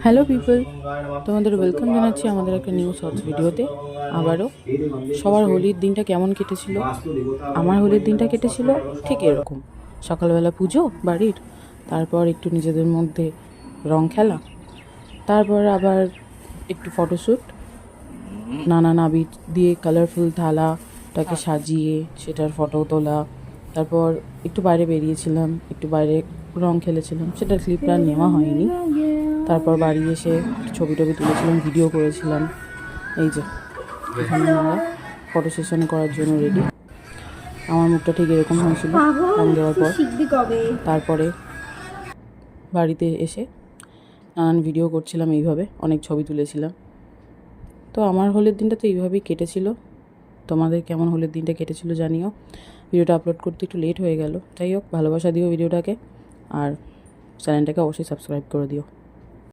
Hello people, তোমাদের welcome জানাচ্ছি আমাদের একটা নিউ শর্টস ভিডিওতে। আবারও সবার হোলির দিনটা কেমন কেটেছিল? আমার হোলির দিনটা কেটেছিল ঠিক এরকম। সকালবেলা পুজো বাড়ির, তারপর একটু নিজেদের মধ্যে রং খেলা, তারপর আবার একটু ফটোশ্যুট, নানান আবির দিয়ে কালারফুল থালাটাকে সাজিয়ে সেটার ফটো তোলা। তারপর একটু বাইরে বেরিয়েছিলাম, একটু বাইরে রং খেলেছিলাম, সেটার ক্লিপটা নেওয়া হয়নি। তারপর বাড়ি এসে ছবি টবি তুলেছিলাম, ভিডিও করেছিলাম। এই যে এখানে আমরা ফটো সেশন করার জন্য রেডি। আমার মুখটা ঠিক এরকম হয়েছিল রং দেওয়ার পর। তারপরে বাড়িতে এসে নানান ভিডিও করছিলাম, এইভাবে অনেক ছবি তুলেছিলাম। তো আমার হোলির দিনটা তো এইভাবেই কেটেছিল। তোমাদের কেমন হোলির দিনটা কেটেছিল জানিও। ভিডিওটা আপলোড করতে একটু লেট হয়ে গেল, যাই হোক ভালোবাসা দিও ভিডিওটাকে, আর চ্যানেলটাকে অবশ্যই সাবস্ক্রাইব করে দিও।